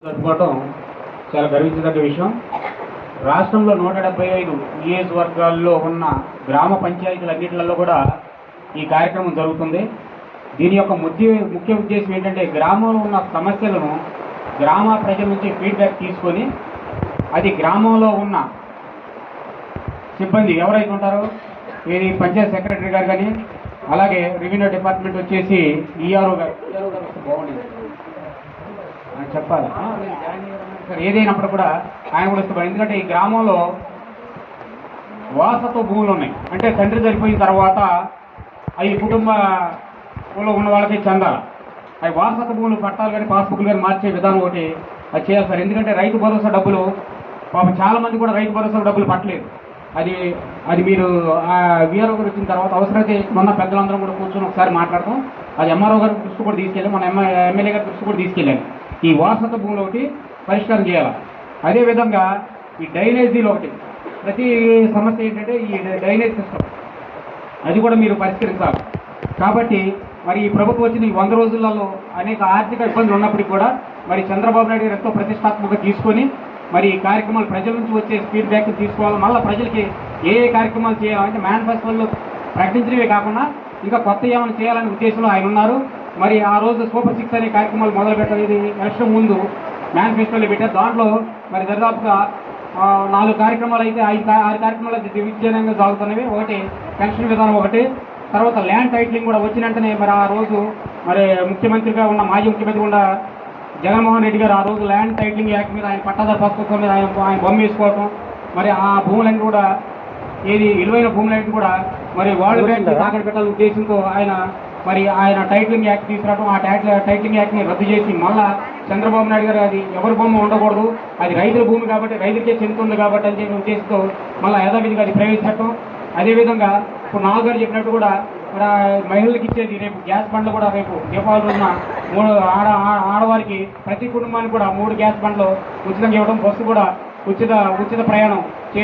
జరుపుకోవటం చాలా గర్వించదగ్గ విషయం. రాష్ట్రంలో 175 నియోజకవర్గాల్లో ఉన్న గ్రామ పంచాయతీలన్నింటిలో కూడా ఈ కార్యక్రమం జరుగుతుంది. దీని యొక్క ముఖ్య ఉద్దేశం ఏంటంటే గ్రామంలో ఉన్న సమస్యలను గ్రామ ప్రజల నుంచి ఫీడ్బ్యాక్ తీసుకొని అది గ్రామంలో ఉన్న సిబ్బంది ఎవరైతే ఉంటారో ఇది పంచాయత్ సెక్రటరీ గారు కానీ అలాగే రెవెన్యూ డిపార్ట్మెంట్ వచ్చేసి ఈఆర్ఓ గారు బాగుండేది చెప్పాలి ఏదైనప్పుడు కూడా ఆయన కూడా ఇష్టపడాలి. ఎందుకంటే ఈ గ్రామంలో వారసత్వ భూములు ఉన్నాయి. అంటే తండ్రి చనిపోయిన తర్వాత అవి కుటుంబంలో ఉన్న వాళ్ళకి చెందాలి. అవి వారసత్వ భూములు పట్టాలు కానీ పాస్బుక్లు కానీ మార్చే విధానం ఒకటి అది చేయాలి సార్. ఎందుకంటే రైతు భరోసా డబ్బులు పాపం చాలా మంది కూడా రైతు భరోసా డబ్బులు పట్టలేదు. అది మీరు వీఆర్ఓ గారు వచ్చిన తర్వాత అవసరమైతే మొన్న పెద్దలందరం కూడా కూర్చొని ఒకసారి మాట్లాడతాం. అది ఎంఆర్ఓ గారి దృష్టి కూడా తీసుకెళ్ళాం, మన ఎమ్మెల్యే గారి దృష్టి కూడా తీసుకెళ్ళాను. ఈ వారసత్వ భూములు ఒకటి పరిష్కారం చేయాలి. అదేవిధంగా ఈ డ్రైనేజీలో ఒకటి ప్రతి సమస్య ఏంటంటే ఈ డ్రైనేజ్ సిస్టమ్ అది కూడా మీరు పరిష్కరించాలి. కాబట్టి మరి ఈ ప్రభుత్వం వచ్చిన ఈ 100 రోజులలో అనేక ఆర్థిక ఇబ్బందులు ఉన్నప్పటికీ కూడా మరి చంద్రబాబు నాయుడు గారు ఎంతో ప్రతిష్టాత్మకంగా తీసుకొని మరి ఈ కార్యక్రమాలు ప్రజల నుంచి వచ్చే ఫీడ్బ్యాక్ తీసుకోవాలి. మళ్ళీ ప్రజలకి ఏ కార్యక్రమాలు చేయాలంటే మేనిఫెస్టోలో ప్రకటించినవే కాకుండా ఇంకా కొత్త ఏమైనా చేయాలనే ఉద్దేశంలో ఆయన ఉన్నారు. మరి ఆ రోజు సూపర్ 6 అనే కార్యక్రమాలు మొదలు పెట్టారు. ఇది ఎలక్షన్ ముందు మేనిఫెస్టోలో పెట్టారు. దాంట్లో మరి దరిదాపుగా 4 కార్యక్రమాలు అయితే 6 కార్యక్రమాలు దిగ్విజయంగా సాగుతున్నవి. ఒకటి పెన్షన్ విధానం, ఒకటి తర్వాత ల్యాండ్ టైటిలింగ్ కూడా వచ్చిన వెంటనే మరి ఆ రోజు మరి ముఖ్యమంత్రిగా ఉన్న మాజీ ముఖ్యమంత్రి ఉన్న జగన్మోహన్ రెడ్డి గారు ఆ రోజు ల్యాండ్ టైటిలింగ్ యాక్ట్ మీద ఆయన పట్టాదారు పుస్తకం మీద ఆయన బొమ్మ వేసుకోవటం, మరి ఆ భూములన్నీ కూడా విలువైన భూములన్నీ కూడా మరి వరల్డ్ బ్యాంక్ తాకట్టు పెట్టాలనే ఉద్దేశంతో ఆయన టైటిలింగ్ యాక్ట్ తీసుకురావడం, ఆ టైటిలింగ్ యాక్ట్ని రద్దు చేసి మళ్ళా చంద్రబాబు నాయుడు గారు అది ఎవరి బొమ్మ ఉండకూడదు, అది రైతుల భూమి కాబట్టి రైతులకే చెందుతుంది కాబట్టి అని చెప్పి ఉద్దేశంతో మళ్ళీ యథావిధిగా అది ప్రవేశపెట్టడం. అదేవిధంగా ఇప్పుడు నాలుగు గారు చెప్పినట్టు కూడా మహిళలకు ఇచ్చేది రేపు గ్యాస్ బండ్లు కూడా రేపు దీపావళి రోజున 3 ఆడవారికి ప్రతి కుటుంబానికి కూడా 3 గ్యాస్ బండ్లు ఉచితంగా ఇవ్వడం, బస్సు కూడా ఉచిత ప్రయాణం